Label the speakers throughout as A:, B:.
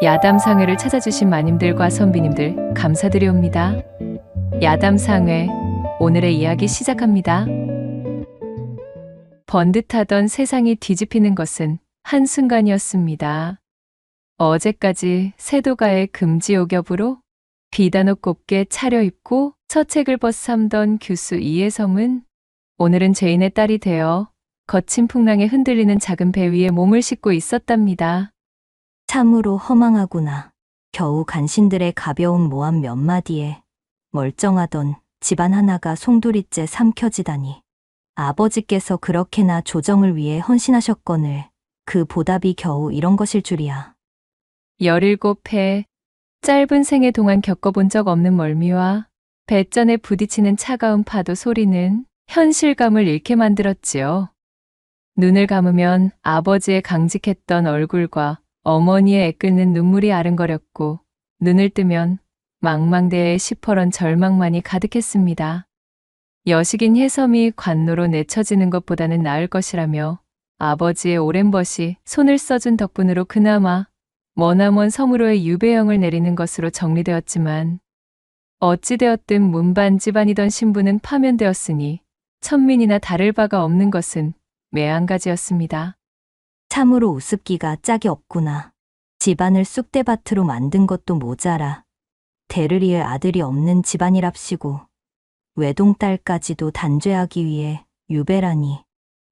A: 야담상회를 찾아주신 마님들과 선비님들 감사드리옵니다. 야담상회, 오늘의 이야기 시작합니다. 번듯하던 세상이 뒤집히는 것은 한순간이었습니다. 어제까지 세도가의 금지옥엽으로 비단옷 곱게 차려입고 서책을 벗삼던 규수 이해섬은 오늘은 죄인의 딸이 되어 거친 풍랑에 흔들리는 작은 배 위에 몸을 싣고 있었답니다.
B: 참으로 허망하구나. 겨우 간신들의 가벼운 모함 몇 마디에 멀쩡하던 집안 하나가 송두리째 삼켜지다니. 아버지께서 그렇게나 조정을 위해 헌신하셨거늘 그 보답이 겨우 이런 것일 줄이야.
A: 17해 짧은 생애 동안 겪어본 적 없는 멀미와 배전에 부딪히는 차가운 파도 소리는 현실감을 잃게 만들었지요. 눈을 감으면 아버지의 강직했던 얼굴과 어머니의 애끓는 눈물이 아른거렸고, 눈을 뜨면 망망대해의 시퍼런 절망만이 가득했습니다. 여식인 혜섬이 관노로 내쳐지는 것보다는 나을 것이라며 아버지의 오랜 벗이 손을 써준 덕분으로 그나마 머나먼 섬으로의 유배형을 내리는 것으로 정리되었지만, 어찌되었든 문반 집안이던 신부는 파면되었으니 천민이나 다를 바가 없는 것은 매한가지였습니다.
B: 참으로 우습기가 짝이 없구나. 집안을 쑥대밭으로 만든 것도 모자라 대를 이을 아들이 없는 집안이랍시고 외동딸까지도 단죄하기 위해 유배라니.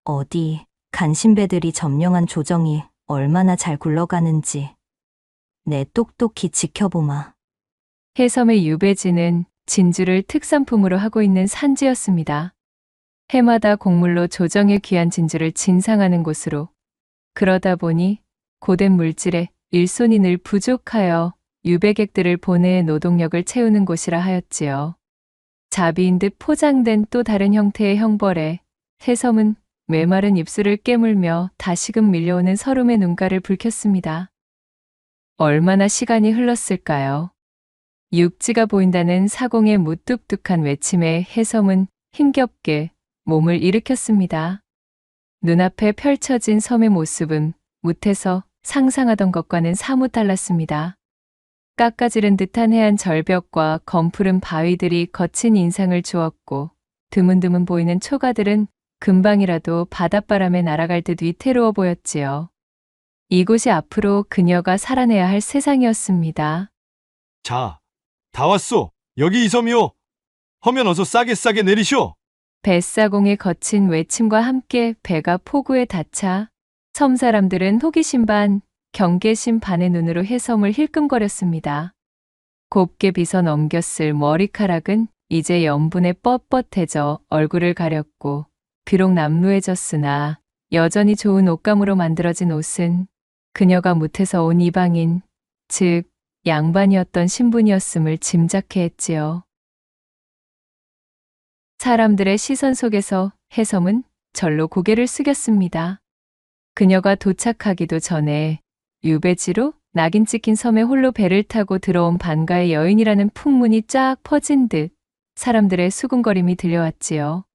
B: 어디 간신배들이 점령한 조정이 얼마나 잘 굴러가는지 내 똑똑히 지켜보마.
A: 혜섬의 유배지는 진주를 특산품으로 하고 있는 산지였습니다. 해마다 곡물로 조정의 귀한 진주를 진상하는 곳으로, 그러다 보니 고된 물질에 일손이 늘 부족하여 유배객들을 보내 노동력을 채우는 곳이라 하였지요. 자비인 듯 포장된 또 다른 형태의 형벌에 혜섬은 메마른 입술을 깨물며 다시금 밀려오는 서름의 눈가를 붉혔습니다. 얼마나 시간이 흘렀을까요? 육지가 보인다는 사공의 무뚝뚝한 외침에 혜섬은 힘겹게 몸을 일으켰습니다. 눈앞에 펼쳐진 섬의 모습은 무태서 상상하던 것과는 사뭇 달랐습니다. 깎아지른 듯한 해안 절벽과 검푸른 바위들이 거친 인상을 주었고, 드문드문 보이는 초가들은 금방이라도 바닷바람에 날아갈 듯 위태로워 보였지요. 이곳이 앞으로 그녀가 살아내야 할 세상이었습니다.
C: 자, 다 왔소. 여기 이 섬이오. 허면 어서 싸게 내리쇼.
A: 뱃사공의 거친 외침과 함께 배가 포구에 닿자 섬 사람들은 호기심 반, 경계심 반의 눈으로 혜섬을 힐끔거렸습니다. 곱게 빗어 넘겼을 머리카락은 이제 염분에 뻣뻣해져 얼굴을 가렸고, 비록 남루해졌으나 여전히 좋은 옷감으로 만들어진 옷은 그녀가 무태서 온 이방인, 즉 양반이었던 신분이었음을 짐작해 했지요. 사람들의 시선 속에서 혜섬은 절로 고개를 숙였습니다. 그녀가 도착하기도 전에 유배지로 낙인 찍힌 섬에 홀로 배를 타고 들어온 반가의 여인이라는 풍문이 쫙 퍼진 듯 사람들의 수군거림이 들려왔지요.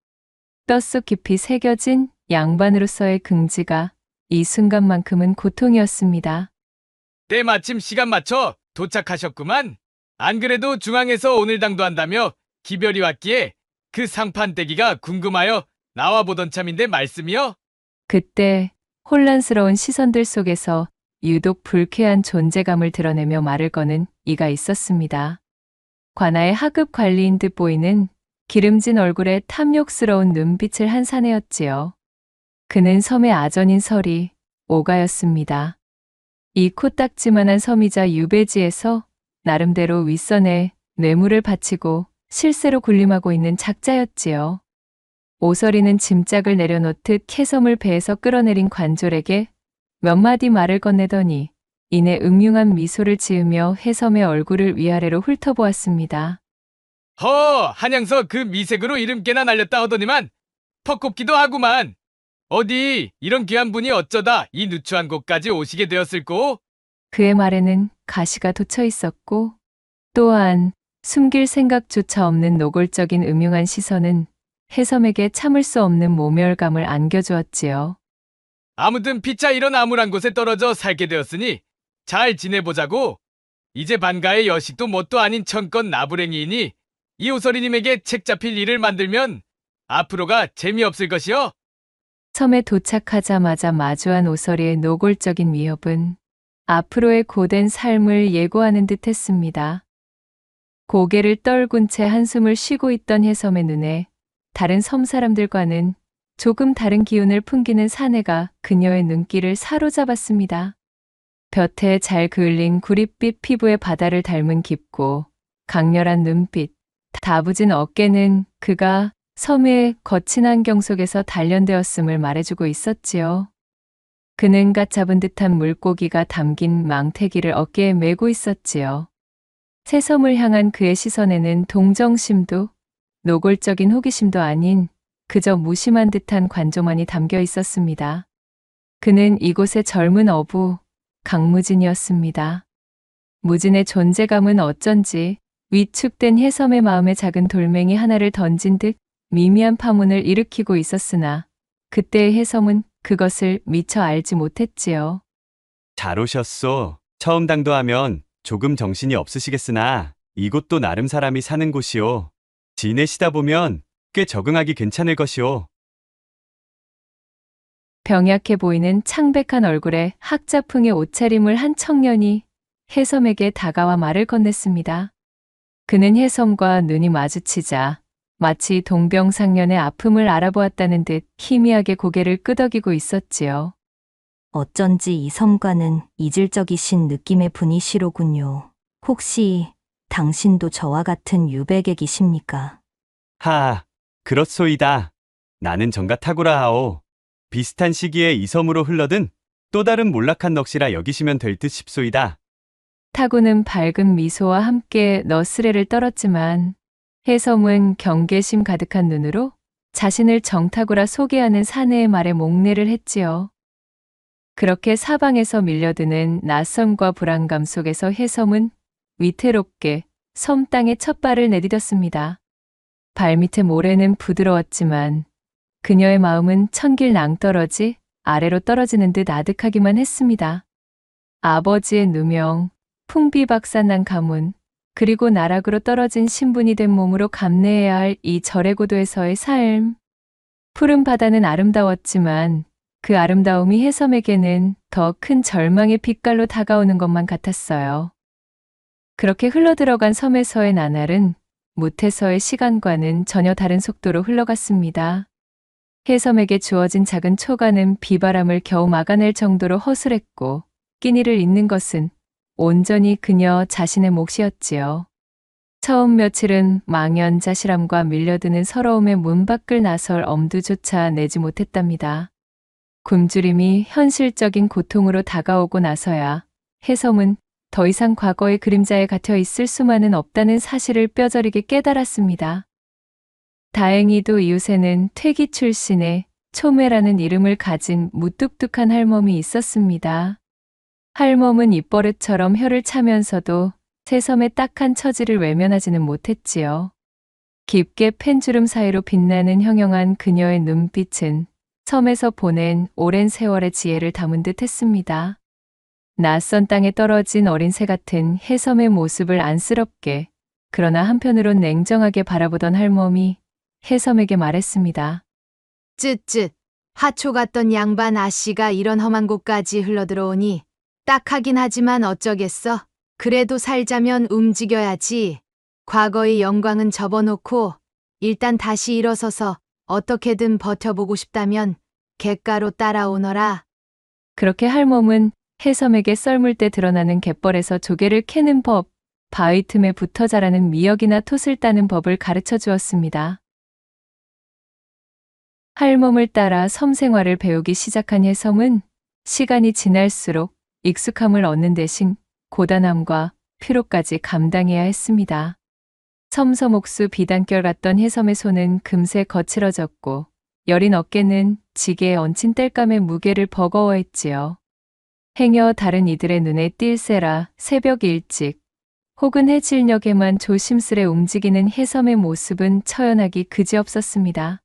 A: 뼛속 깊이 새겨진 양반으로서의 긍지가 이 순간만큼은 고통이었습니다.
D: 때마침 시간 맞춰 도착하셨구만. 안 그래도 중앙에서 오늘 당도한다며 기별이 왔기에 그 상판떼기가 궁금하여 나와보던 참인데 말씀이요?
A: 그때 혼란스러운 시선들 속에서 유독 불쾌한 존재감을 드러내며 말을 거는 이가 있었습니다. 관아의 하급 관리인 듯 보이는 기름진 얼굴에 탐욕스러운 눈빛을 한 사내였지요. 그는 섬의 아전인 설이 오가였습니다. 이 코딱지만한 섬이자 유배지에서 나름대로 윗선에 뇌물을 바치고 실세로 군림하고 있는 작자였지요. 오서리는 짐짝을 내려놓듯 혜섬을 배에서 끌어내린 관졸에게 몇 마디 말을 건네더니 이내 음흉한 미소를 지으며 혜섬의 얼굴을 위아래로 훑어보았습니다.
D: 한양서 그 미색으로 이름 깨나 날렸다 하더니만 퍽곱기도 하구만. 어디 이런 귀한 분이 어쩌다 이 누추한 곳까지 오시게 되었을꼬?
A: 그의 말에는 가시가 돋쳐 있었고, 또한 숨길 생각조차 없는 노골적인 음흉한 시선은 혜섬에게 참을 수 없는 모멸감을 안겨주었지요.
D: 아무튼 피차 이런 암울한 곳에 떨어져 살게 되었으니 잘 지내보자고. 이제 반가의 여식도 뭣도 아닌 천건 나부랭이이니 이 오서리님에게 책 잡힐 일을 만들면 앞으로가 재미없을 것이요.
A: 섬에 도착하자마자 마주한 오서리의 노골적인 위협은 앞으로의 고된 삶을 예고하는 듯 했습니다. 고개를 떨군 채 한숨을 쉬고 있던 해섬의 눈에 다른 섬 사람들과는 조금 다른 기운을 풍기는 사내가 그녀의 눈길을 사로잡았습니다. 볕에 잘 그을린 구릿빛 피부의 바다를 닮은 깊고 강렬한 눈빛, 다부진 어깨는 그가 섬의 거친 환경 속에서 단련되었음을 말해주고 있었지요. 그는 갓 잡은 듯한 물고기가 담긴 망태기를 어깨에 메고 있었지요. 새섬을 향한 그의 시선에는 동정심도 노골적인 호기심도 아닌 그저 무심한 듯한 관조만이 담겨 있었습니다. 그는 이곳의 젊은 어부 강무진이었습니다. 무진의 존재감은 어쩐지 위축된 해섬의 마음에 작은 돌멩이 하나를 던진 듯 미미한 파문을 일으키고 있었으나 그때의 해섬은 그것을 미처 알지 못했지요.
E: 잘 오셨소. 처음 당도하면 조금 정신이 없으시겠으나 이곳도 나름 사람이 사는 곳이오. 지내시다 보면 꽤 적응하기 괜찮을 것이오.
A: 병약해 보이는 창백한 얼굴에 학자풍의 옷차림을 한 청년이 해섬에게 다가와 말을 건넸습니다. 그는 해섬과 눈이 마주치자 마치 동병상련의 아픔을 알아보았다는 듯 희미하게 고개를 끄덕이고 있었지요.
B: 어쩐지 이 섬과는 이질적이신 느낌의 분이시로군요. 혹시 당신도 저와 같은 유배객이십니까?
E: 하, 그렇소이다. 나는 정가 탁구라 하오. 비슷한 시기에 이 섬으로 흘러든 또 다른 몰락한 넋이라 여기시면 될 듯 싶소이다.
A: 타구는 밝은 미소와 함께 너스레를 떨었지만 해섬은 경계심 가득한 눈으로 자신을 정타구라 소개하는 사내의 말에 목례를 했지요. 그렇게 사방에서 밀려드는 낯섦과 불안감 속에서 해섬은 위태롭게 섬 땅에 첫 발을 내디뎠습니다. 발밑의 모래는 부드러웠지만 그녀의 마음은 천길 낭떠러지 아래로 떨어지는 듯 아득하기만 했습니다. 아버지의 누명, 풍비박산난 가문, 그리고 나락으로 떨어진 신분이 된 몸으로 감내해야 할 이 절의 고도에서의 삶. 푸른 바다는 아름다웠지만 그 아름다움이 해섬에게는 더 큰 절망의 빛깔로 다가오는 것만 같았어요. 그렇게 흘러들어간 섬에서의 나날은 무태서의 시간과는 전혀 다른 속도로 흘러갔습니다. 해섬에게 주어진 작은 초가는 비바람을 겨우 막아낼 정도로 허술했고 끼니를 잇는 것은 온전히 그녀 자신의 몫이었지요. 처음 며칠은 망연자실함과 밀려드는 서러움의 문 밖을 나설 엄두조차 내지 못했답니다. 굶주림이 현실적인 고통으로 다가오고 나서야 해섬은 더 이상 과거의 그림자에 갇혀 있을 수만은 없다는 사실을 뼈저리게 깨달았습니다. 다행히도 이웃에는 퇴기 출신의 초매라는 이름을 가진 무뚝뚝한 할멈이 있었습니다. 할멈은 입버릇처럼 혀를 차면서도 새섬의 딱한 처지를 외면하지는 못했지요. 깊게 펜주름 사이로 빛나는 형형한 그녀의 눈빛은 섬에서 보낸 오랜 세월의 지혜를 담은 듯 했습니다. 낯선 땅에 떨어진 어린 새 같은 해섬의 모습을 안쓰럽게 그러나 한편으론 냉정하게 바라보던 할멈이 해섬에게 말했습니다.
F: 쯧쯧, 하초 같던 양반 아씨가 이런 험한 곳까지 흘러들어오니 딱하긴 하지만 어쩌겠어. 그래도 살자면 움직여야지. 과거의 영광은 접어놓고 일단 다시 일어서서 어떻게든 버텨보고 싶다면 갯가로 따라오너라.
A: 그렇게 할멈은 해섬에게 썰물 때 드러나는 갯벌에서 조개를 캐는 법, 바위 틈에 붙어 자라는 미역이나 톳을 따는 법을 가르쳐 주었습니다. 할멈을 따라 섬 생활을 배우기 시작한 해섬은 시간이 지날수록 익숙함을 얻는 대신 고단함과 피로까지 감당해야 했습니다. 섬섬옥수 비단결 같던 해섬의 손은 금세 거칠어졌고 여린 어깨는 지게에 얹힌 땔감의 무게를 버거워했지요. 행여 다른 이들의 눈에 띌세라 새벽 일찍 혹은 해질녘에만 조심스레 움직이는 해섬의 모습은 처연하기 그지없었습니다.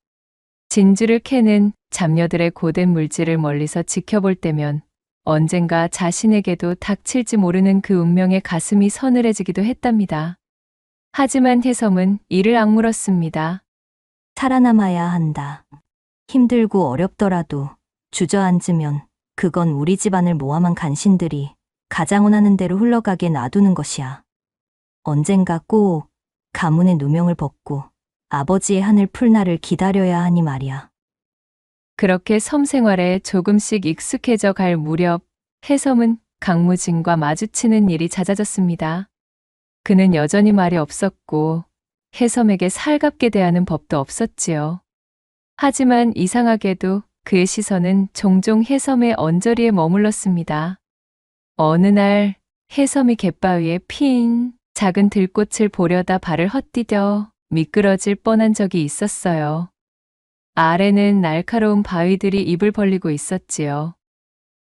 A: 진주를 캐는 잡녀들의 고된 물질을 멀리서 지켜볼 때면 언젠가 자신에게도 닥칠지 모르는 그 운명에 가슴이 서늘해지기도 했답니다. 하지만 해섬은 이를 악물었습니다.
B: 살아남아야 한다. 힘들고 어렵더라도 주저앉으면 그건 우리 집안을 모함한 간신들이 가장 원하는 대로 흘러가게 놔두는 것이야. 언젠가 꼭 가문의 누명을 벗고 아버지의 하늘 풀 날을 기다려야 하니 말이야.
A: 그렇게 섬 생활에 조금씩 익숙해져 갈 무렵 해섬은 강무진과 마주치는 일이 잦아졌습니다. 그는 여전히 말이 없었고 해섬에게 살갑게 대하는 법도 없었지요. 하지만 이상하게도 그의 시선은 종종 해섬의 언저리에 머물렀습니다. 어느 날 해섬이 갯바위에 핀 작은 들꽃을 보려다 발을 헛디뎌 미끄러질 뻔한 적이 있었어요. 아래는 날카로운 바위들이 입을 벌리고 있었지요.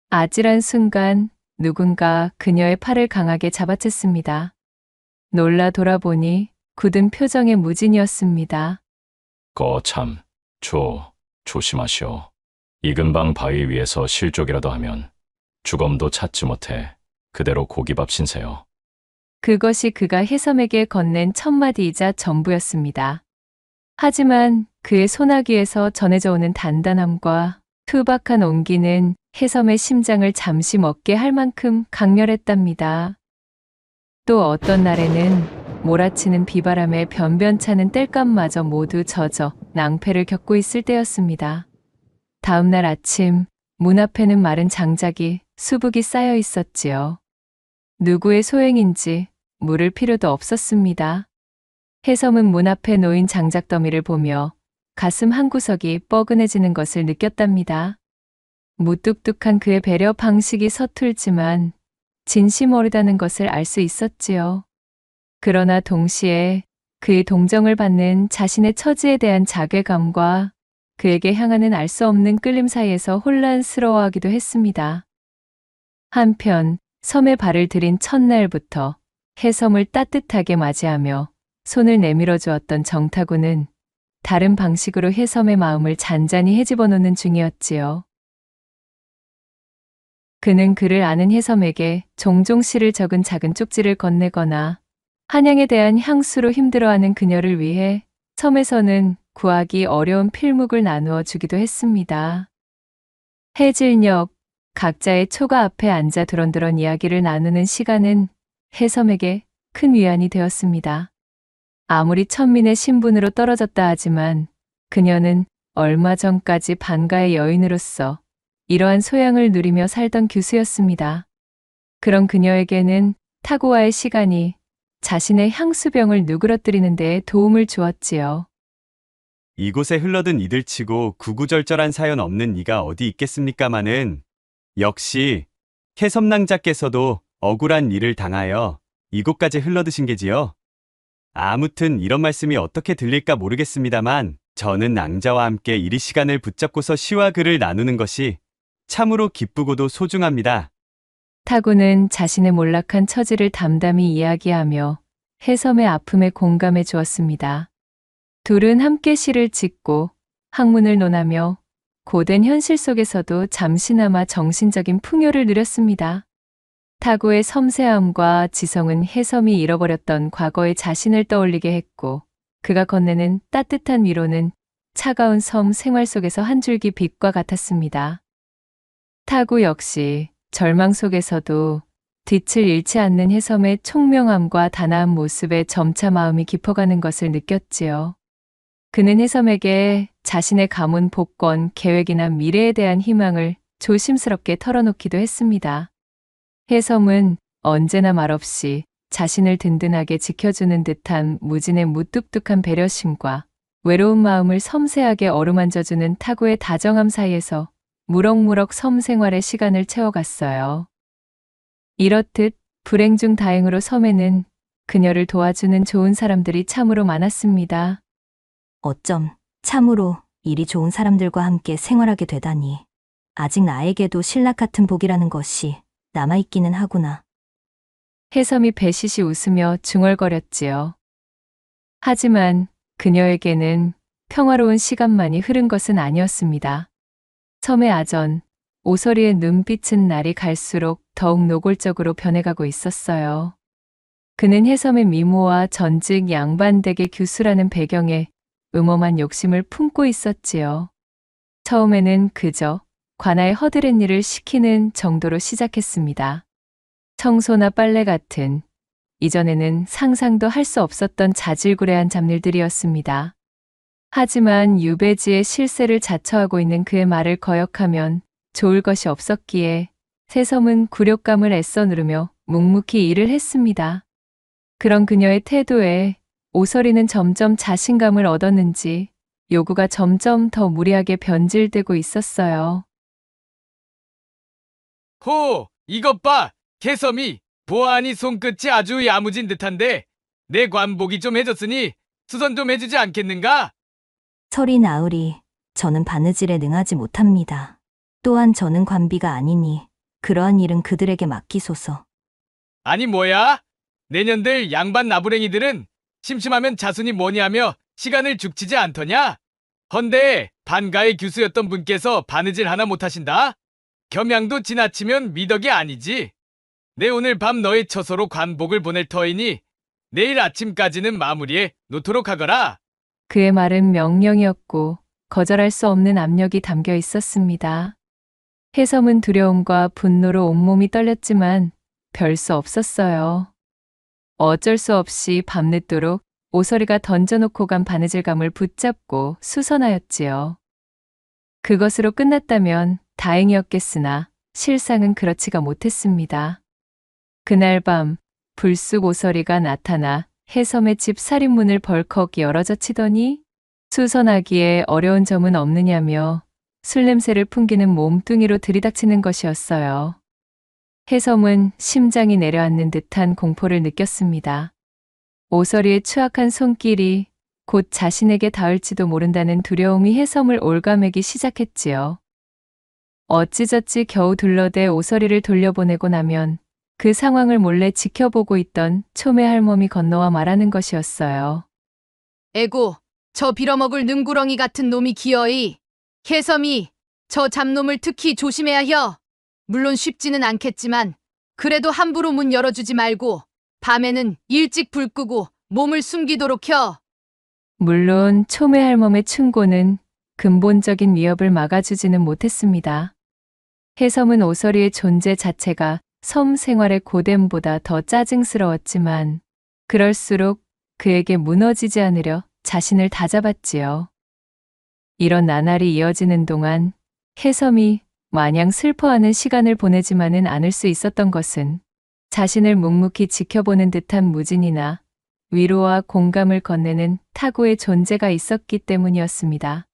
A: 아찔한 순간 누군가 그녀의 팔을 강하게 잡아챘습니다. 놀라 돌아보니 굳은 표정의 무진이었습니다.
G: 거참, 조심하시오. 이 근방 바위 위에서 실족이라도 하면 주검도 찾지 못해 그대로 고기밥 신세요.
A: 그것이 그가 해섬에게 건넨 첫마디이자 전부였습니다. 하지만 그의 소나기에서 전해져 오는 단단함과 투박한 온기는 해섬의 심장을 잠시 먹게 할 만큼 강렬했답니다. 또 어떤 날에는 몰아치는 비바람에 변변찮은 땔감마저 모두 젖어 낭패를 겪고 있을 때였습니다. 다음 날 아침 문 앞에는 마른 장작이 수북이 쌓여 있었지요. 누구의 소행인지 물을 필요도 없었습니다. 해섬은 문 앞에 놓인 장작 더미를 보며 가슴 한구석이 뻐근해지는 것을 느꼈답니다. 무뚝뚝한 그의 배려 방식이 서툴지만 진심 어리다는 것을 알 수 있었지요. 그러나 동시에 그의 동정을 받는 자신의 처지에 대한 자괴감과 그에게 향하는 알 수 없는 끌림 사이에서 혼란스러워하기도 했습니다. 한편 섬에 발을 들인 첫날부터 해섬을 따뜻하게 맞이하며 손을 내밀어 주었던 정타구는 다른 방식으로 해섬의 마음을 잔잔히 헤집어 놓는 중이었지요. 그는 그를 아는 해섬에게 종종 시를 적은 작은 쪽지를 건네거나 한양에 대한 향수로 힘들어하는 그녀를 위해 섬에서는 구하기 어려운 필묵을 나누어 주기도 했습니다. 해질녘 각자의 초가 앞에 앉아 두런두런 이야기를 나누는 시간은 해섬에게 큰 위안이 되었습니다. 아무리 천민의 신분으로 떨어졌다 하지만 그녀는 얼마 전까지 반가의 여인으로서 이러한 소양을 누리며 살던 교수였습니다. 그런 그녀에게는 타고와의 시간이 자신의 향수병을 누그러뜨리는 데에 도움을 주었지요.
E: 이곳에 흘러든 이들치고 구구절절한 사연 없는 이가 어디 있겠습니까마는 역시 해섬낭자께서도 억울한 일을 당하여 이곳까지 흘러드신 게지요. 아무튼 이런 말씀이 어떻게 들릴까 모르겠습니다만 저는 낭자와 함께 이리 시간을 붙잡고서 시와 글을 나누는 것이 참으로 기쁘고도 소중합니다.
A: 타구는 자신의 몰락한 처지를 담담히 이야기하며 해섬의 아픔에 공감해 주었습니다. 둘은 함께 시를 짓고 학문을 논하며 고된 현실 속에서도 잠시나마 정신적인 풍요를 누렸습니다. 타구의 섬세함과 지성은 해섬이 잃어버렸던 과거의 자신을 떠올리게 했고 그가 건네는 따뜻한 위로는 차가운 섬 생활 속에서 한 줄기 빛과 같았습니다. 타구 역시 절망 속에서도 빛을 잃지 않는 해섬의 총명함과 단아한 모습에 점차 마음이 깊어가는 것을 느꼈지요. 그는 해섬에게 자신의 가문 복권, 계획이나 미래에 대한 희망을 조심스럽게 털어놓기도 했습니다. 해섬은 언제나 말없이 자신을 든든하게 지켜주는 듯한 무진의 무뚝뚝한 배려심과 외로운 마음을 섬세하게 어루만져주는 타구의 다정함 사이에서 무럭무럭 섬 생활의 시간을 채워갔어요. 이렇듯 불행 중 다행으로 섬에는 그녀를 도와주는 좋은 사람들이 참으로 많았습니다.
B: 어쩜 참으로 일이 좋은 사람들과 함께 생활하게 되다니. 아직 나에게도 신락 같은 복이라는 것이 남아있기는 하구나.
A: 해섬이 배시시 웃으며 중얼거렸지요. 하지만 그녀에게는 평화로운 시간만이 흐른 것은 아니었습니다. 섬의 아전, 오설이의 눈빛은 날이 갈수록 더욱 노골적으로 변해가고 있었어요. 그는 해섬의 미모와 전직 양반댁의 규수라는 배경에 음험한 욕심을 품고 있었지요. 처음에는 그저 관아의 허드렛 일을 시키는 정도로 시작했습니다. 청소나 빨래 같은 이전에는 상상도 할 수 없었던 자질구레한 잡일들이었습니다. 하지만 유배지의 실세를 자처하고 있는 그의 말을 거역하면 좋을 것이 없었기에 새섬은 굴욕감을 애써 누르며 묵묵히 일을 했습니다. 그런 그녀의 태도에 오설이는 점점 자신감을 얻었는지 요구가 점점 더 무리하게 변질되고 있었어요.
D: 호, 이것 봐. 개섬이 보아하니 손끝이 아주 야무진 듯한데 내 관복이 좀 해졌으니 수선 좀 해주지 않겠는가?
B: 설이 나으리, 저는 바느질에 능하지 못합니다. 또한 저는 관비가 아니니 그러한 일은 그들에게 맡기소서.
D: 아니 뭐야? 내년들 양반 나부랭이들은 심심하면 자순이 뭐냐며 시간을 죽치지 않더냐? 헌데 반가의 교수였던 분께서 바느질 하나 못하신다? 겸양도 지나치면 미덕이 아니지. 내 오늘 밤 너의 처소로 관복을 보낼 터이니 내일 아침까지는 마무리해 놓도록 하거라.
A: 그의 말은 명령이었고 거절할 수 없는 압력이 담겨 있었습니다. 해섬은 두려움과 분노로 온몸이 떨렸지만 별 수 없었어요. 어쩔 수 없이 밤늦도록 오설이가 던져놓고 간 바느질감을 붙잡고 수선하였지요. 그것으로 끝났다면 다행이었겠으나 실상은 그렇지가 못했습니다. 그날 밤 불쑥 오설이가 나타나 해섬의 집 살인문을 벌컥 열어젖히더니 수선하기에 어려운 점은 없느냐며 술 냄새를 풍기는 몸뚱이로 들이닥치는 것이었어요. 해섬은 심장이 내려앉는 듯한 공포를 느꼈습니다. 오설이의 추악한 손길이 곧 자신에게 닿을지도 모른다는 두려움이 해섬을 올가매기 시작했지요. 어찌저찌 겨우 둘러대 오설이를 돌려보내고 나면 그 상황을 몰래 지켜보고 있던 초매 할멈이 건너와 말하는 것이었어요.
F: 에고, 저 빌어먹을 능구렁이 같은 놈이 기어이. 해섬이 저 잡놈을 특히 조심해야 혀. 물론 쉽지는 않겠지만 그래도 함부로 문 열어주지 말고 밤에는 일찍 불 끄고 몸을 숨기도록 혀.
A: 물론 초매 할멈의 충고는 근본적인 위협을 막아주지는 못했습니다. 해섬은 오설이의 존재 자체가 섬 생활의 고됨보다 더 짜증스러웠지만 그럴수록 그에게 무너지지 않으려 자신을 다잡았지요. 이런 나날이 이어지는 동안 해섬이 마냥 슬퍼하는 시간을 보내지만은 않을 수 있었던 것은 자신을 묵묵히 지켜보는 듯한 무진이나 위로와 공감을 건네는 타고의 존재가 있었기 때문이었습니다.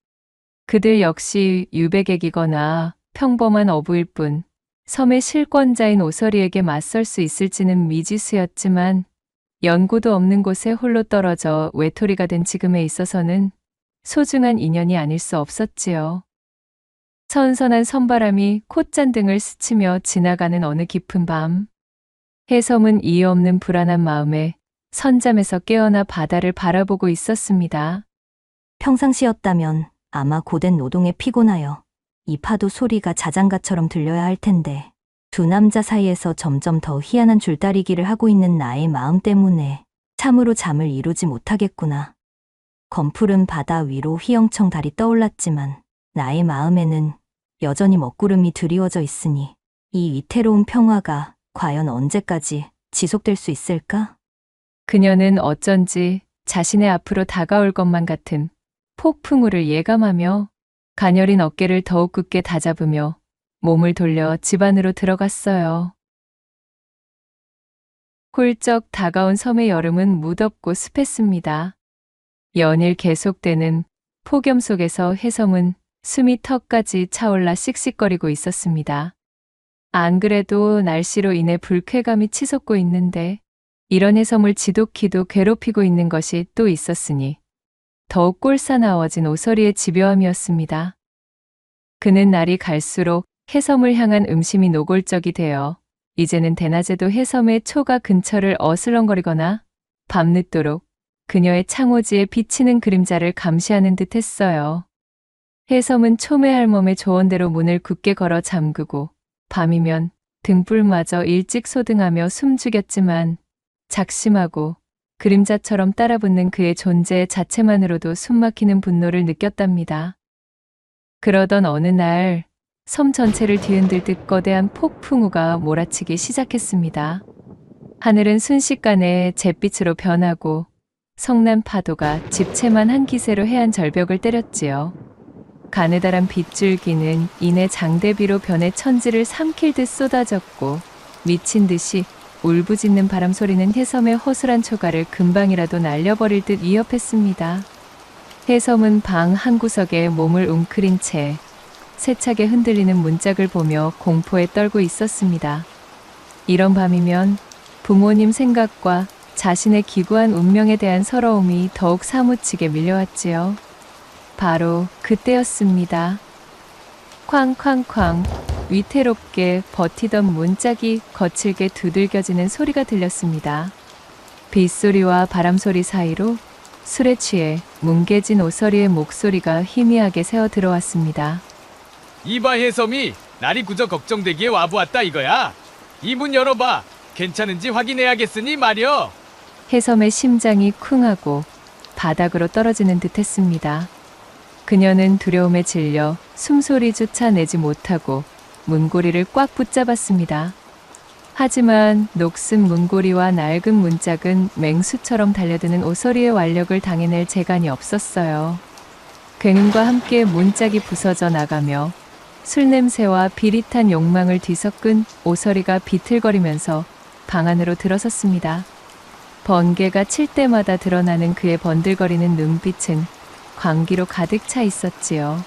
A: 그들 역시 유배객이거나 평범한 어부일 뿐 섬의 실권자인 오설이에게 맞설 수 있을지는 미지수였지만 연고도 없는 곳에 홀로 떨어져 외톨이가 된 지금에 있어서는 소중한 인연이 아닐 수 없었지요. 선선한 선바람이 콧잔등을 스치며 지나가는 어느 깊은 밤, 해섬은 이유 없는 불안한 마음에 선잠에서 깨어나 바다를 바라보고 있었습니다.
B: 평상시였다면 아마 고된 노동에 피곤하여 이 파도 소리가 자장가처럼 들려야 할 텐데 두 남자 사이에서 점점 더 희한한 줄다리기를 하고 있는 나의 마음 때문에 참으로 잠을 이루지 못하겠구나. 검푸른 바다 위로 휘영청 달이 떠올랐지만 나의 마음에는 여전히 먹구름이 드리워져 있으니 이 위태로운 평화가 과연 언제까지 지속될 수 있을까?
A: 그녀는 어쩐지 자신의 앞으로 다가올 것만 같은 폭풍우를 예감하며 가녀린 어깨를 더욱 굳게 다잡으며 몸을 돌려 집 안으로 들어갔어요. 훌쩍 다가온 섬의 여름은 무덥고 습했습니다. 연일 계속되는 폭염 속에서 해섬은 숨이 턱까지 차올라 씩씩거리고 있었습니다. 안 그래도 날씨로 인해 불쾌감이 치솟고 있는데 이런 해섬을 지독히도 괴롭히고 있는 것이 또 있었으니 더욱 꼴사나워진 오설이의 집요함이었습니다. 그는 날이 갈수록 해섬을 향한 음심이 노골적이 되어 이제는 대낮에도 해섬의 초가 근처를 어슬렁거리거나 밤늦도록 그녀의 창호지에 비치는 그림자를 감시하는 듯 했어요. 해섬은 초매 할멈의 조언대로 문을 굳게 걸어 잠그고 밤이면 등불마저 일찍 소등하며 숨죽였지만 작심하고 그림자처럼 따라붙는 그의 존재 자체만으로도 숨막히는 분노를 느꼈답니다. 그러던 어느 날 섬 전체를 뒤흔들 듯 거대한 폭풍우가 몰아치기 시작했습니다. 하늘은 순식간에 잿빛으로 변하고 성난 파도가 집채만 한 기세로 해안 절벽을 때렸지요. 가느다란 빗줄기는 이내 장대비로 변해 천지를 삼킬 듯 쏟아졌고 미친 듯이 울부짖는 바람 소리는 해섬의 허술한 초가를 금방이라도 날려버릴 듯 위협했습니다. 해섬은 방 한구석에 몸을 웅크린 채 세차게 흔들리는 문짝을 보며 공포에 떨고 있었습니다. 이런 밤이면 부모님 생각과 자신의 기구한 운명에 대한 서러움이 더욱 사무치게 밀려왔지요. 바로 그때였습니다. 쾅쾅쾅 위태롭게 버티던 문짝이 거칠게 두들겨지는 소리가 들렸습니다. 빗소리와 바람소리 사이로 술에 취해 뭉개진 오서리의 목소리가 희미하게 새어 들어왔습니다.
D: 이봐 해섬이 날이 굳어 걱정되기에 와보았다 이거야. 이 문 열어봐. 괜찮은지 확인해야겠으니 말이여.
A: 해섬의 심장이 쿵하고 바닥으로 떨어지는 듯 했습니다. 그녀는 두려움에 질려 숨소리조차 내지 못하고 문고리를 꽉 붙잡았습니다. 하지만 녹슨 문고리와 낡은 문짝은 맹수처럼 달려드는 오서리의 완력을 당해낼 재간이 없었어요. 굉음과 함께 문짝이 부서져 나가며 술냄새와 비릿한 욕망을 뒤섞은 오서리가 비틀거리면서 방 안으로 들어섰습니다. 번개가 칠 때마다 드러나는 그의 번들거리는 눈빛은 광기로 가득 차 있었지요.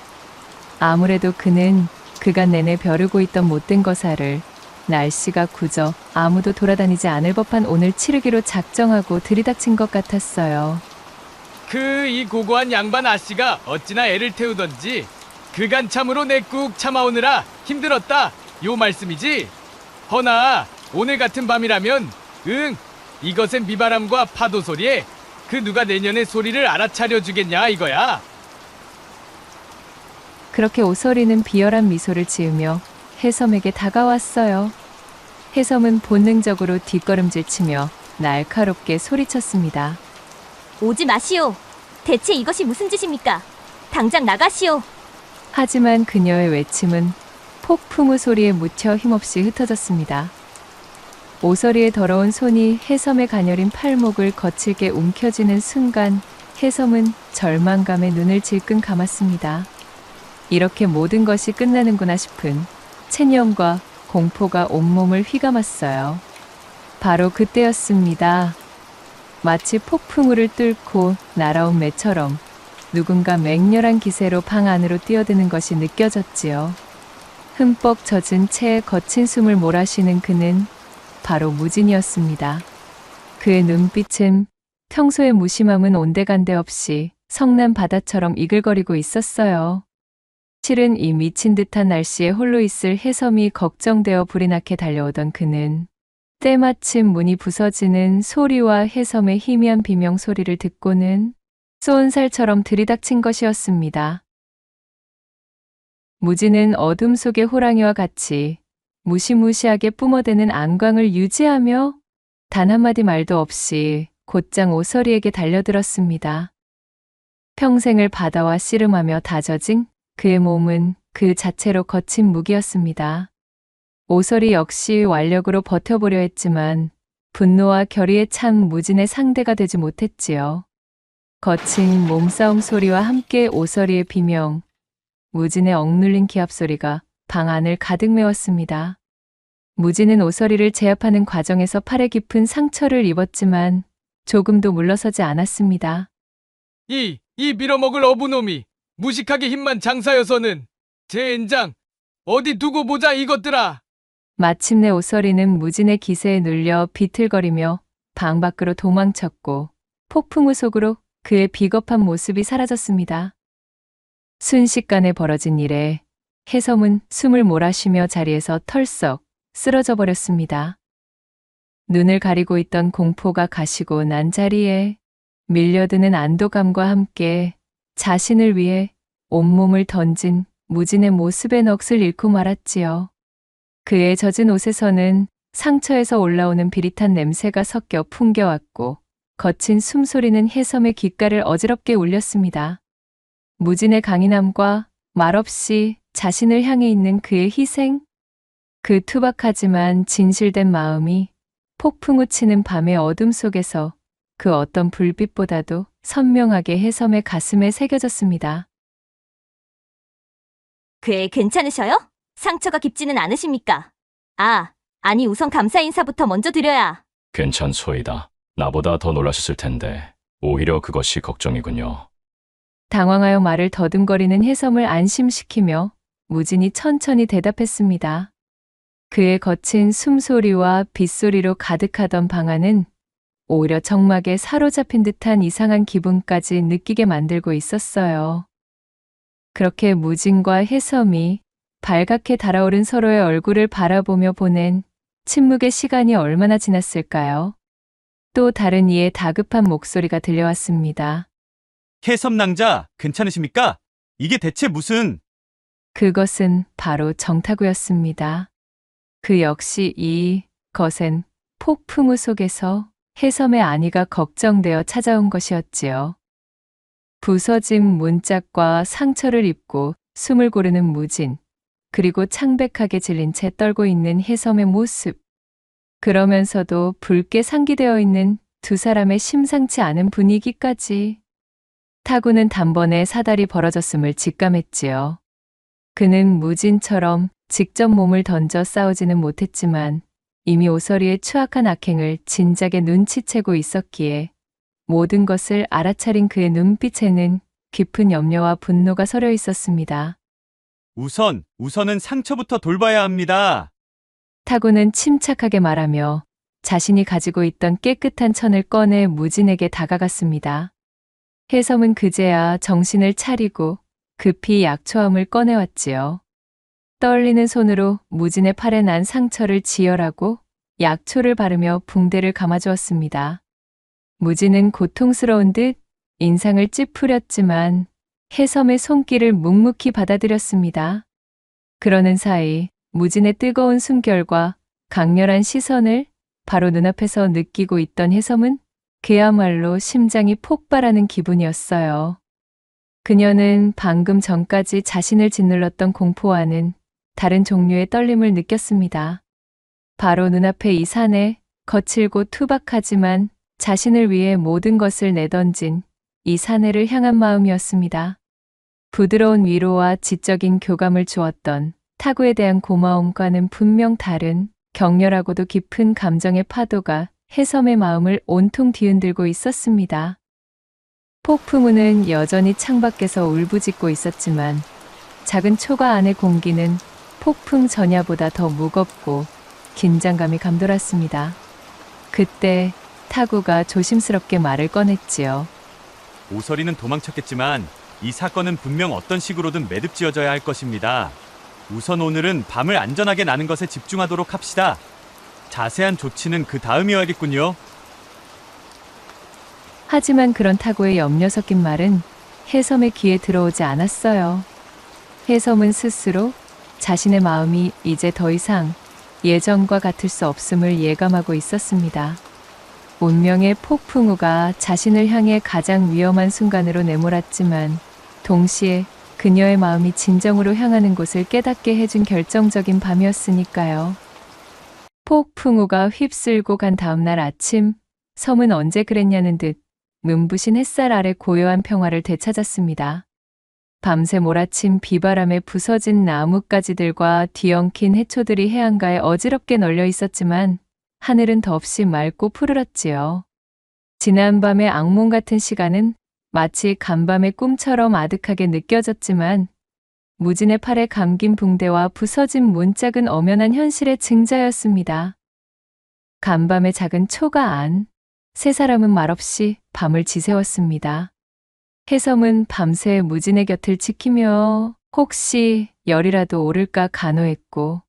A: 아무래도 그는 그간 내내 벼르고 있던 못된 거사를 날씨가 굳어 아무도 돌아다니지 않을 법한 오늘 치르기로 작정하고 들이닥친 것 같았어요.
D: 이 고고한 양반 아씨가 어찌나 애를 태우던지 그간 참으로 내 꾹 참아오느라 힘들었다 요 말씀이지. 허나 오늘 같은 밤이라면 이것은 비바람과 파도 소리에 그 누가 내년의 소리를 알아차려 주겠냐 이거야.
A: 그렇게 오서리는 비열한 미소를 지으며 해섬에게 다가왔어요. 해섬은 본능적으로 뒷걸음질치며 날카롭게 소리쳤습니다.
H: 오지 마시오. 대체 이것이 무슨 짓입니까? 당장 나가시오.
A: 하지만 그녀의 외침은 폭풍우 소리에 묻혀 힘없이 흩어졌습니다. 오서리의 더러운 손이 해섬의 가녀린 팔목을 거칠게 움켜쥐는 순간 해섬은 절망감에 눈을 질끈 감았습니다. 이렇게 모든 것이 끝나는구나 싶은 체념과 공포가 온몸을 휘감았어요. 바로 그때였습니다. 마치 폭풍우를 뚫고 날아온 매처럼 누군가 맹렬한 기세로 방 안으로 뛰어드는 것이 느껴졌지요. 흠뻑 젖은 채 거친 숨을 몰아쉬는 그는 바로 무진이었습니다. 그의 눈빛은 평소의 무심함은 온데간데 없이 성난 바다처럼 이글거리고 있었어요. 실은 이 미친 듯한 날씨에 홀로 있을 해섬이 걱정되어 불이 나게 달려오던 그는 때마침 문이 부서지는 소리와 해섬의 희미한 비명 소리를 듣고는 쏜 살처럼 들이닥친 것이었습니다. 무진은 어둠 속의 호랑이와 같이 무시무시하게 뿜어대는 안광을 유지하며 단 한마디 말도 없이 곧장 오서리에게 달려들었습니다. 평생을 바다와 씨름하며 다져진 그의 몸은 그 자체로 거친 무기였습니다. 오서리 역시 완력으로 버텨보려 했지만 분노와 결의에 찬 무진의 상대가 되지 못했지요. 거친 몸싸움 소리와 함께 오서리의 비명, 무진의 억눌린 기합 소리가 방 안을 가득 메웠습니다. 무진은 오서리를 제압하는 과정에서 팔에 깊은 상처를 입었지만 조금도 물러서지 않았습니다.
D: 이 빌어먹을 어부놈이 무식하게 힘만 장사여서는 제 엔장 어디 두고 보자 이것들아.
A: 마침내 오서리는 무진의 기세에 눌려 비틀거리며 방 밖으로 도망쳤고 폭풍우 속으로 그의 비겁한 모습이 사라졌습니다. 순식간에 벌어진 일에 해섬은 숨을 몰아쉬며 자리에서 털썩 쓰러져 버렸습니다. 눈을 가리고 있던 공포가 가시고 난 자리에 밀려드는 안도감과 함께 자신을 위해 온몸을 던진 무진의 모습에 넋을 잃고 말았지요. 그의 젖은 옷에서는 상처에서 올라오는 비릿한 냄새가 섞여 풍겨왔고 거친 숨소리는 해섬의 귓가를 어지럽게 울렸습니다. 무진의 강인함과 말없이 자신을 향해 있는 그의 희생, 그 투박하지만 진실된 마음이 폭풍우 치는 밤의 어둠 속에서 그 어떤 불빛보다도 선명하게 해섬의 가슴에 새겨졌습니다.
H: 꽤 괜찮으셔요? 상처가 깊지는 않으십니까? 아니 우선 감사 인사부터 먼저 드려야.
G: 괜찮소이다. 나보다 더 놀라셨을 텐데 오히려 그것이 걱정이군요.
A: 당황하여 말을 더듬거리는 해섬을 안심시키며 무진이 천천히 대답했습니다. 그의 거친 숨소리와 빗소리로 가득하던 방 안은 오히려 정막에 사로잡힌 듯한 이상한 기분까지 느끼게 만들고 있었어요. 그렇게 무진과 해섬이 발갛게 달아오른 서로의 얼굴을 바라보며 보낸 침묵의 시간이 얼마나 지났을까요? 또 다른 이의 다급한 목소리가 들려왔습니다.
E: 해섬 낭자, 괜찮으십니까? 이게 대체 무슨...
A: 그것은 바로 정타구였습니다. 그 역시 이 거센 폭풍우 속에서 해섬의 안위가 걱정되어 찾아온 것이었지요. 부서진 문짝과 상처를 입고 숨을 고르는 무진, 그리고 창백하게 질린 채 떨고 있는 해섬의 모습. 그러면서도 붉게 상기되어 있는 두 사람의 심상치 않은 분위기까지. 타구는 단번에 사달이 벌어졌음을 직감했지요. 그는 무진처럼 직접 몸을 던져 싸우지는 못했지만 이미 오서리의 추악한 악행을 진작에 눈치채고 있었기에 모든 것을 알아차린 그의 눈빛에는 깊은 염려와 분노가 서려 있었습니다.
E: 우선은 상처부터 돌봐야 합니다.
A: 타구는 침착하게 말하며 자신이 가지고 있던 깨끗한 천을 꺼내 무진에게 다가갔습니다. 해섬은 그제야 정신을 차리고 급히 약초함을 꺼내왔지요. 떨리는 손으로 무진의 팔에 난 상처를 지혈하고 약초를 바르며 붕대를 감아주었습니다. 무진은 고통스러운 듯 인상을 찌푸렸지만 해섬의 손길을 묵묵히 받아들였습니다. 그러는 사이 무진의 뜨거운 숨결과 강렬한 시선을 바로 눈앞에서 느끼고 있던 해섬은 그야말로 심장이 폭발하는 기분이었어요. 그녀는 방금 전까지 자신을 짓눌렀던 공포와는 다른 종류의 떨림을 느꼈습니다. 바로 눈앞의 이 산에 거칠고 투박하지만 자신을 위해 모든 것을 내던진 이 사내를 향한 마음이었습니다. 부드러운 위로와 지적인 교감을 주었던 타구에 대한 고마움과는 분명 다른 격렬하고도 깊은 감정의 파도가 해섬의 마음을 온통 뒤흔들고 있었습니다. 폭풍우는 여전히 창밖에서 울부짖고 있었지만 작은 초가 안의 공기는 폭풍 전야보다 더 무겁고 긴장감이 감돌았습니다. 그때 타구가 조심스럽게 말을 꺼냈지요.
E: 오서리는 도망쳤겠지만 이 사건은 분명 어떤 식으로든 매듭지어져야 할 것입니다. 우선 오늘은 밤을 안전하게 나는 것에 집중하도록 합시다. 자세한 조치는 그 다음이어야겠군요.
A: 하지만 그런 타구의 염려 섞인 말은 해섬의 귀에 들어오지 않았어요. 해섬은 스스로 자신의 마음이 이제 더 이상 예전과 같을 수 없음을 예감하고 있었습니다. 운명의 폭풍우가 자신을 향해 가장 위험한 순간으로 내몰았지만 동시에 그녀의 마음이 진정으로 향하는 곳을 깨닫게 해준 결정적인 밤이었으니까요. 폭풍우가 휩쓸고 간 다음날 아침, 섬은 언제 그랬냐는 듯 눈부신 햇살 아래 고요한 평화를 되찾았습니다. 밤새 몰아친 비바람에 부서진 나뭇가지들과 뒤엉킨 해초들이 해안가에 어지럽게 널려 있었지만 하늘은 덥시 맑고 푸르렀지요. 지난밤의 악몽 같은 시간은 마치 간밤의 꿈처럼 아득하게 느껴졌지만 무진의 팔에 감긴 붕대와 부서진 문짝은 엄연한 현실의 증자였습니다. 간밤의 작은 초가 안, 세 사람은 말없이 밤을 지새웠습니다. 해섬은 밤새 무진의 곁을 지키며 혹시 열이라도 오를까 간호했고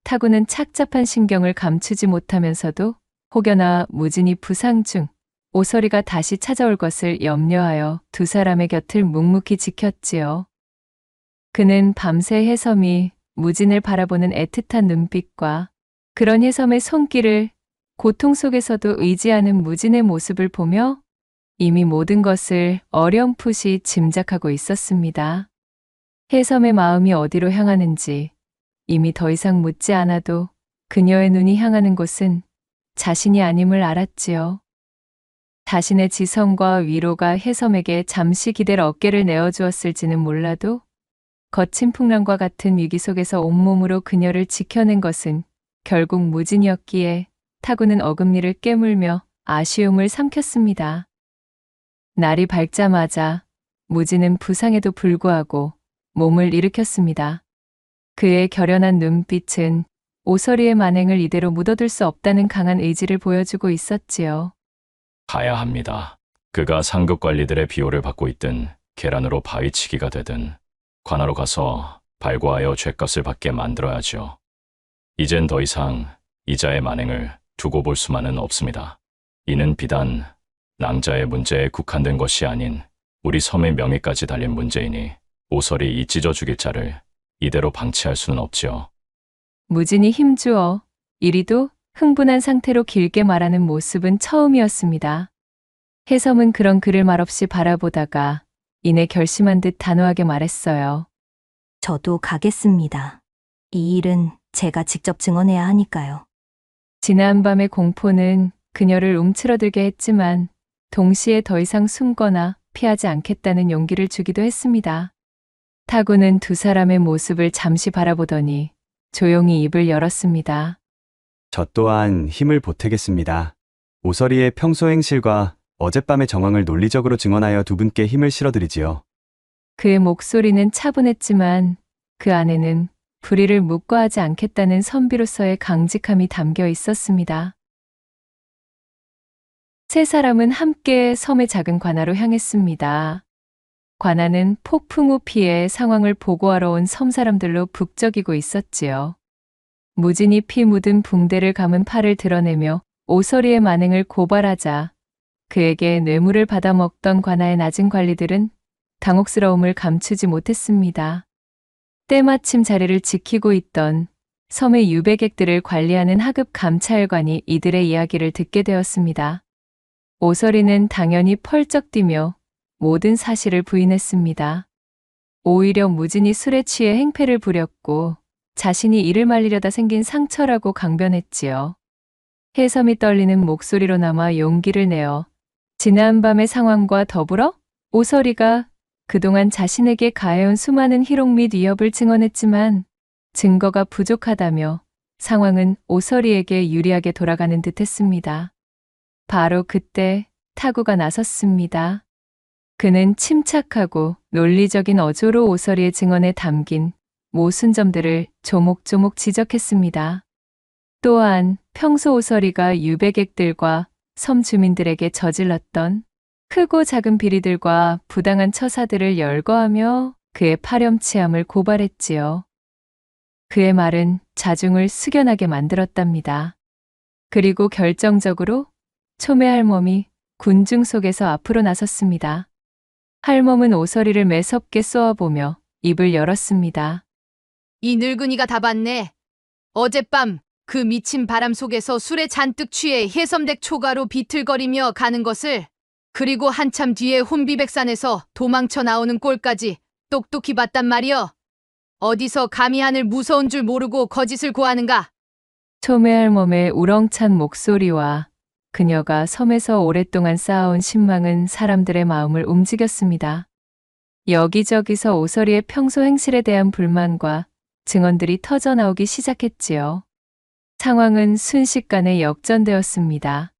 A: 타구는 착잡한 신경을 감추지 못하면서도 혹여나 무진이 부상 중 오서리가 다시 찾아올 것을 염려하여 두 사람의 곁을 묵묵히 지켰지요. 그는 밤새 해섬이 무진을 바라보는 애틋한 눈빛과 그런 해섬의 손길을 고통 속에서도 의지하는 무진의 모습을 보며 이미 모든 것을 어렴풋이 짐작하고 있었습니다. 해섬의 마음이 어디로 향하는지 이미 더 이상 묻지 않아도 그녀의 눈이 향하는 곳은 자신이 아님을 알았지요. 자신의 지성과 위로가 해섬에게 잠시 기댈 어깨를 내어주었을지는 몰라도 거친 풍랑과 같은 위기 속에서 온몸으로 그녀를 지켜낸 것은 결국 무진이었기에 타구는 어금니를 깨물며 아쉬움을 삼켰습니다. 날이 밝자마자 무진은 부상에도 불구하고 몸을 일으켰습니다. 그의 결연한 눈빛은 오서리의 만행을 이대로 묻어둘 수 없다는 강한 의지를 보여주고 있었지요.
G: 가야 합니다. 그가 상급 관리들의 비호를 받고 있든 계란으로 바위치기가 되든 관하로 가서 발과하여 죗값을 받게 만들어야죠. 이젠 더 이상 이자의 만행을 두고 볼 수만은 없습니다. 이는 비단 낭자의 문제에 국한된 것이 아닌 우리 섬의 명예까지 달린 문제이니 오설이 이 찢어 죽일 자를 이대로 방치할 수는 없지요.
A: 무진이 힘주어 이리도 흥분한 상태로 길게 말하는 모습은 처음이었습니다. 해섬은 그런 그를 말없이 바라보다가 이내 결심한 듯 단호하게 말했어요.
B: 저도 가겠습니다. 이 일은 제가 직접 증언해야 하니까요.
A: 지난 밤의 공포는 그녀를 움츠러들게 했지만 동시에 더 이상 숨거나 피하지 않겠다는 용기를 주기도 했습니다. 타구는 두 사람의 모습을 잠시 바라보더니 조용히 입을 열었습니다.
E: 저 또한 힘을 보태겠습니다. 오서리의 평소 행실과 어젯밤의 정황을 논리적으로 증언하여 두 분께 힘을 실어드리지요.
A: 그의 목소리는 차분했지만 그 안에는 불의를 묵과하지 않겠다는 선비로서의 강직함이 담겨 있었습니다. 세 사람은 함께 섬의 작은 관아로 향했습니다. 관아는 폭풍 후 피해 상황을 보고하러 온 섬 사람들로 북적이고 있었지요. 무진이 피 묻은 붕대를 감은 팔을 드러내며 오서리의 만행을 고발하자 그에게 뇌물을 받아먹던 관아의 낮은 관리들은 당혹스러움을 감추지 못했습니다. 때마침 자리를 지키고 있던 섬의 유배객들을 관리하는 하급 감찰관이 이들의 이야기를 듣게 되었습니다. 오서리는 당연히 펄쩍 뛰며 모든 사실을 부인했습니다. 오히려 무진이 술에 취해 행패를 부렸고 자신이 이를 말리려다 생긴 상처라고 강변했지요. 해섬이 떨리는 목소리로나마 용기를 내어 지난 밤의 상황과 더불어 오서리가 그동안 자신에게 가해온 수많은 희롱 및 위협을 증언했지만 증거가 부족하다며 상황은 오서리에게 유리하게 돌아가는 듯했습니다. 바로 그때 타구가 나섰습니다. 그는 침착하고 논리적인 어조로 오서리의 증언에 담긴 모순점들을 조목조목 지적했습니다. 또한 평소 오서리가 유배객들과 섬 주민들에게 저질렀던 크고 작은 비리들과 부당한 처사들을 열거하며 그의 파렴치함을 고발했지요. 그의 말은 자중을 숙연하게 만들었답니다. 그리고 결정적으로 초매 할멈이 군중 속에서 앞으로 나섰습니다. 할멈은 오서리를 매섭게 쏘아보며 입을 열었습니다.
F: 이 늙은이가 다 봤네. 어젯밤 그 미친 바람 속에서 술에 잔뜩 취해 해섬댁 초가로 비틀거리며 가는 것을, 그리고 한참 뒤에 혼비백산에서 도망쳐 나오는 꼴까지 똑똑히 봤단 말이여. 어디서 감히 하늘 무서운 줄 모르고 거짓을 고하는가?
A: 초매 할멈의 우렁찬 목소리와 그녀가 섬에서 오랫동안 쌓아온 신망은 사람들의 마음을 움직였습니다. 여기저기서 오서리의 평소 행실에 대한 불만과 증언들이 터져나오기 시작했지요. 상황은 순식간에 역전되었습니다.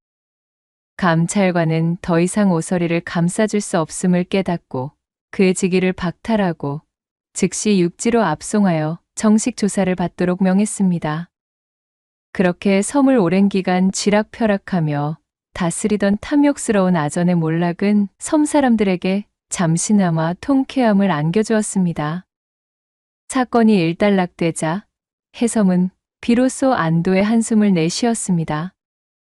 A: 감찰관은 더 이상 오서리를 감싸줄 수 없음을 깨닫고 그의 직위를 박탈하고 즉시 육지로 압송하여 정식 조사를 받도록 명했습니다. 그렇게 섬을 오랜 기간 쥐락펴락하며 다스리던 탐욕스러운 아전의 몰락은 섬 사람들에게 잠시나마 통쾌함을 안겨주었습니다. 사건이 일단락되자 해섬은 비로소 안도의 한숨을 내쉬었습니다.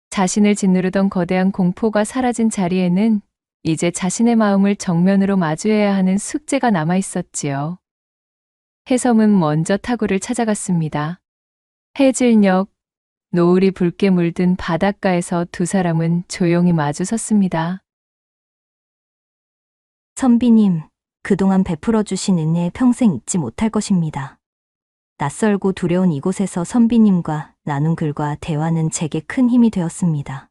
A: 자신을 짓누르던 거대한 공포가 사라진 자리에는 이제 자신의 마음을 정면으로 마주해야 하는 숙제가 남아 있었지요. 해섬은 먼저 타구를 찾아갔습니다. 해질녘, 노을이 붉게 물든 바닷가에서 두 사람은 조용히 마주 섰습니다.
B: 선비님, 그동안 베풀어 주신 은혜 평생 잊지 못할 것입니다. 낯설고 두려운 이곳에서 선비님과 나눈 글과 대화는 제게 큰 힘이 되었습니다.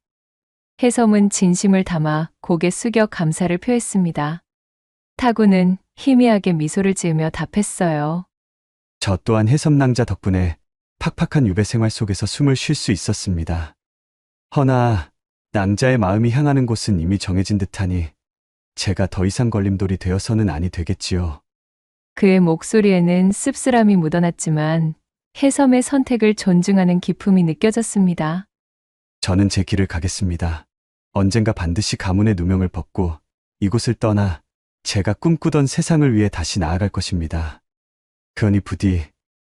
A: 해섬은 진심을 담아 고개 숙여 감사를 표했습니다. 타구는 희미하게 미소를 지으며 답했어요.
E: 저 또한 해섬낭자 덕분에 팍팍한 유배 생활 속에서 숨을 쉴 수 있었습니다. 허나 낭자의 마음이 향하는 곳은 이미 정해진 듯하니 제가 더 이상 걸림돌이 되어서는 아니 되겠지요.
A: 그의 목소리에는 씁쓸함이 묻어났지만 해섬의 선택을 존중하는 기품이 느껴졌습니다.
E: 저는 제 길을 가겠습니다. 언젠가 반드시 가문의 누명을 벗고 이곳을 떠나 제가 꿈꾸던 세상을 위해 다시 나아갈 것입니다. 그러니 부디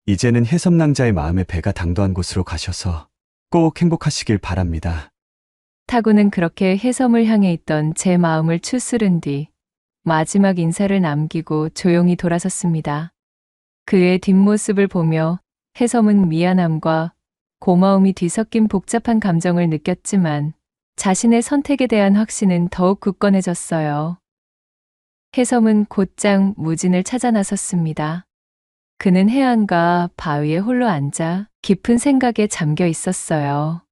E: 이제는 해섬낭자의 마음에 배가 당도한 곳으로 가셔서 꼭 행복하시길 바랍니다.
A: 타구는 그렇게 해섬을 향해 있던 제 마음을 추스른 뒤 마지막 인사를 남기고 조용히 돌아섰습니다. 그의 뒷모습을 보며 해섬은 미안함과 고마움이 뒤섞인 복잡한 감정을 느꼈지만 자신의 선택에 대한 확신은 더욱 굳건해졌어요. 해섬은 곧장 무진을 찾아 나섰습니다. 그는 해안가 바위에 홀로 앉아 깊은 생각에 잠겨 있었어요.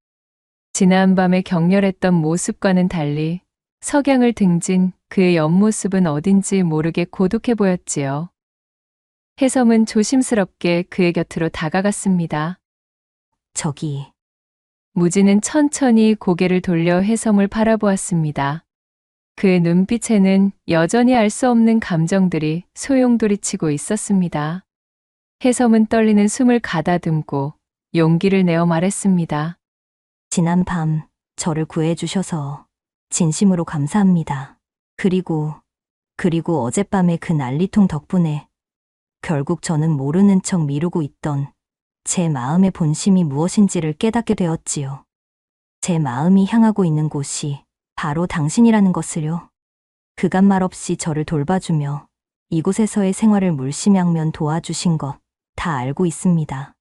A: 지난 밤에 격렬했던 모습과는 달리 석양을 등진 그의 옆모습은 어딘지 모르게 고독해 보였지요. 해섬은 조심스럽게 그의 곁으로 다가갔습니다.
B: 저기,
A: 무진은 천천히 고개를 돌려 해섬을 바라보았습니다. 그의 눈빛에는 여전히 알 수 없는 감정들이 소용돌이치고 있었습니다. 해섬은 떨리는 숨을 가다듬고 용기를 내어 말했습니다.
B: 지난 밤 저를 구해주셔서 진심으로 감사합니다. 그리고 어젯밤의 그 난리통 덕분에 결국 저는 모르는 척 미루고 있던 제 마음의 본심이 무엇인지를 깨닫게 되었지요. 제 마음이 향하고 있는 곳이 바로 당신이라는 것을요. 그간 말없이 저를 돌봐주며 이곳에서의 생활을 물심양면 도와주신 것 다 알고 있습니다.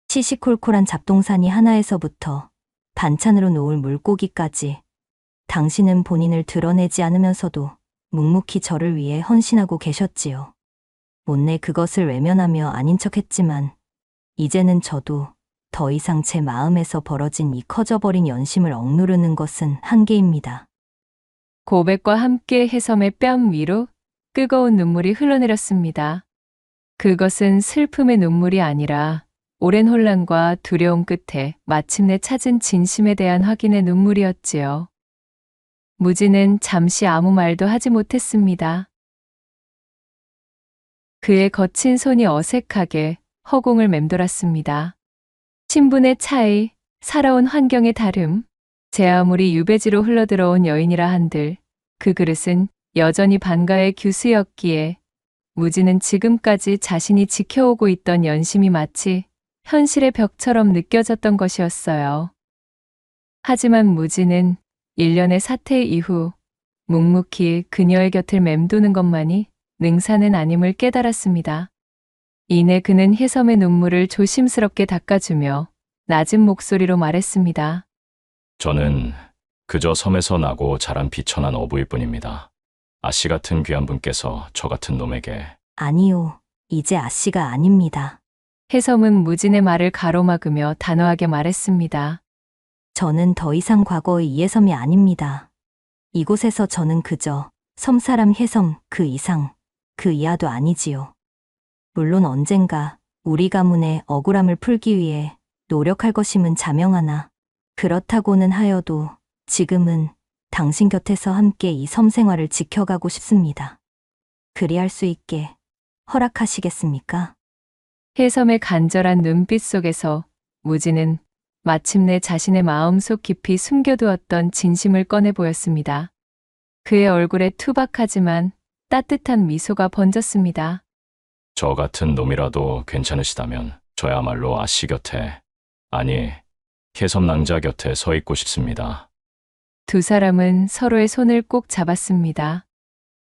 B: 시시콜콜한 잡동사니 하나에서부터 반찬으로 놓을 물고기까지 당신은 본인을 드러내지 않으면서도 묵묵히 저를 위해 헌신하고 계셨지요. 못내 그것을 외면하며 아닌 척했지만 이제는 저도 더 이상 제 마음에서 벌어진 이 커져버린 연심을 억누르는 것은 한계입니다.
A: 고백과 함께 해섬의 뺨 위로 뜨거운 눈물이 흘러내렸습니다. 그것은 슬픔의 눈물이 아니라 오랜 혼란과 두려움 끝에 마침내 찾은 진심에 대한 확인의 눈물이었지요. 무진은 잠시 아무 말도 하지 못했습니다. 그의 거친 손이 어색하게 허공을 맴돌았습니다. 신분의 차이, 살아온 환경의 다름, 제 아무리 유배지로 흘러들어온 여인이라 한들 그 그릇은 여전히 반가의 규수였기에 무진은 지금까지 자신이 지켜오고 있던 연심이 마치 현실의 벽처럼 느껴졌던 것이었어요. 하지만 무진은 1년의 사태 이후 묵묵히 그녀의 곁을 맴도는 것만이 능사는 아님을 깨달았습니다. 이내 그는 해섬의 눈물을 조심스럽게 닦아주며 낮은 목소리로 말했습니다.
G: 저는 그저 섬에서 나고 자란 비천한 어부일 뿐입니다. 아씨 같은 귀한 분께서 저 같은 놈에게
B: 아니요, 이제 아씨가 아닙니다.
A: 해섬은 무진의 말을 가로막으며 단호하게 말했습니다.
B: 저는 더 이상 과거의 이해섬이 아닙니다. 이곳에서 저는 그저 섬사람 해섬 그 이상, 그 이하도 아니지요. 물론 언젠가 우리 가문의 억울함을 풀기 위해 노력할 것임은 자명하나 그렇다고는 하여도 지금은 당신 곁에서 함께 이 섬 생활을 지켜가고 싶습니다. 그리할 수 있게 허락하시겠습니까?
A: 해섬의 간절한 눈빛 속에서 무진은 마침내 자신의 마음속 깊이 숨겨두었던 진심을 꺼내 보였습니다. 그의 얼굴에 투박하지만 따뜻한 미소가 번졌습니다.
G: 저 같은 놈이라도 괜찮으시다면 저야말로 아씨 곁에, 아니 해섬낭자 곁에 서 있고 싶습니다.
A: 두 사람은 서로의 손을 꼭 잡았습니다.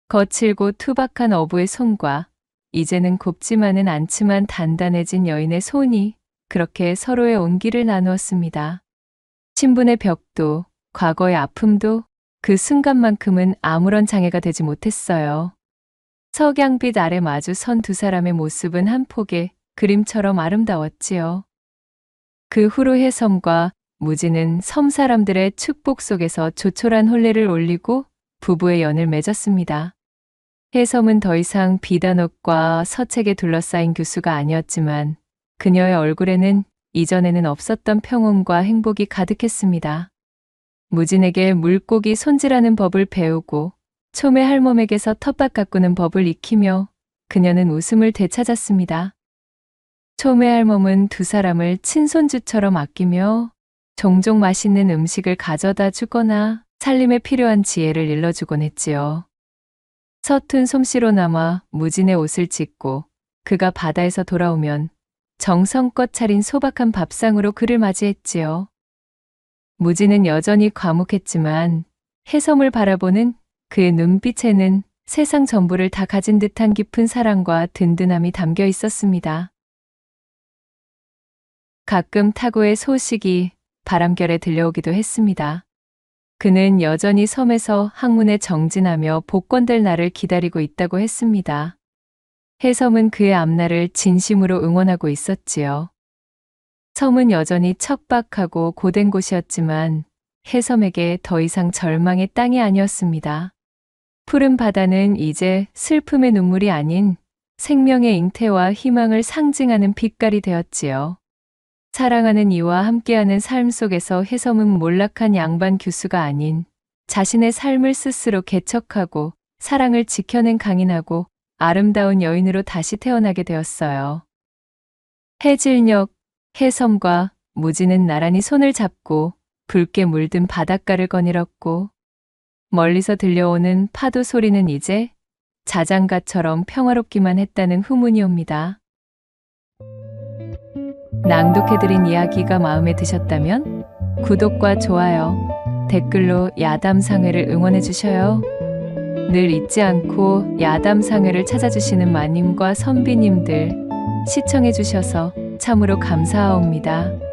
A: 거칠고 투박한 어부의 손과 이제는 곱지만은 않지만 단단해진 여인의 손이 그렇게 서로의 온기를 나누었습니다. 신분의 벽도 과거의 아픔도 그 순간만큼은 아무런 장애가 되지 못했어요. 석양빛 아래 마주 선 두 사람의 모습은 한 폭의 그림처럼 아름다웠지요. 그 후로 혜섬과 무지는 섬 사람들의 축복 속에서 조촐한 혼례를 올리고 부부의 연을 맺었습니다. 혜섬은 더 이상 비단옷과 서책에 둘러싸인 교수가 아니었지만 그녀의 얼굴에는 이전에는 없었던 평온과 행복이 가득했습니다. 무진에게 물고기 손질하는 법을 배우고 초매 할멈에게서 텃밭 가꾸는 법을 익히며 그녀는 웃음을 되찾았습니다. 초매 할멈은 두 사람을 친손주처럼 아끼며 종종 맛있는 음식을 가져다 주거나 살림에 필요한 지혜를 일러주곤 했지요. 서툰 솜씨로 남아 무진의 옷을 찢고 그가 바다에서 돌아오면 정성껏 차린 소박한 밥상으로 그를 맞이했지요. 무진은 여전히 과묵했지만 혜섬을 바라보는 그의 눈빛에는 세상 전부를 다 가진 듯한 깊은 사랑과 든든함이 담겨 있었습니다. 가끔 타고의 소식이 바람결에 들려오기도 했습니다. 그는 여전히 섬에서 학문에 정진하며 복권될 날을 기다리고 있다고 했습니다. 혜섬은 그의 앞날을 진심으로 응원하고 있었지요. 섬은 여전히 척박하고 고된 곳이었지만 혜섬에게 더 이상 절망의 땅이 아니었습니다. 푸른 바다는 이제 슬픔의 눈물이 아닌 생명의 잉태와 희망을 상징하는 빛깔이 되었지요. 사랑하는 이와 함께하는 삶 속에서 혜섬은 몰락한 양반 교수가 아닌 자신의 삶을 스스로 개척하고 사랑을 지켜낸 강인하고 아름다운 여인으로 다시 태어나게 되었어요. 해질녘 혜섬과 무지는 나란히 손을 잡고 붉게 물든 바닷가를 거닐었고 멀리서 들려오는 파도 소리는 이제 자장가처럼 평화롭기만 했다는 후문이 옵니다. 낭독해드린 이야기가 마음에 드셨다면 구독과 좋아요, 댓글로 야담상회를 응원해 주셔요. 늘 잊지 않고 야담상회를 찾아주시는 마님과 선비님들 시청해 주셔서 참으로 감사하옵니다.